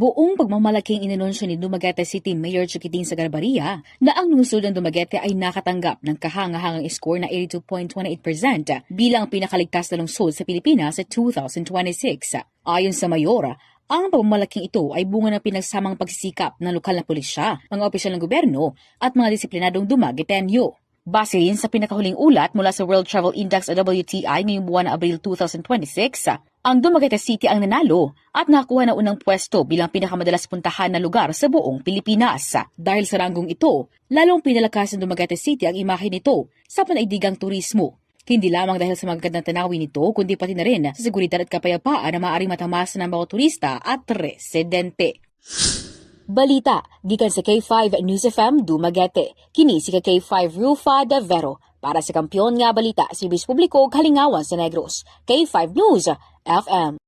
Buong pagmamalaking inanunsyo ni Dumaguete City Mayor Chiquiting Sagarabaria na ang lungsod ng Dumaguete ay nakatanggap ng kahangahangang score na 82.28% bilang pinakaligtas na lungsod sa Pilipinas sa 2026. Ayon sa Mayor, ang pagmamalaking ito ay bunga ng pinagsamang pagsisikap ng lokal na pulisya, mga opisyal ng gobyerno at mga disiplinadong Dumagueteño. Base rin sa pinakahuling ulat mula sa World Travel Index o WTI ngayong buwan na Abril 2026, ang Dumaguete City ang nanalo at nakakuha ng unang pwesto bilang pinakamadalas puntahan na lugar sa buong Pilipinas. Dahil sa ranggong ito, lalong pinalakas ng Dumaguete City ang imahe nito sa panaidigang turismo. Hindi lamang dahil sa magagandang tanawin nito, kundi pati na rin sa seguridad at kapayapaan na maaaring matamasa ng mga turista at residente. Balita, gikan sa K5 News FM Dumaguete. Kini si K5 Rufa de Vero para sa Kampiyon nga Balita, Serbisyo Publiko, Kalingawan sa Negros. K5 News FM.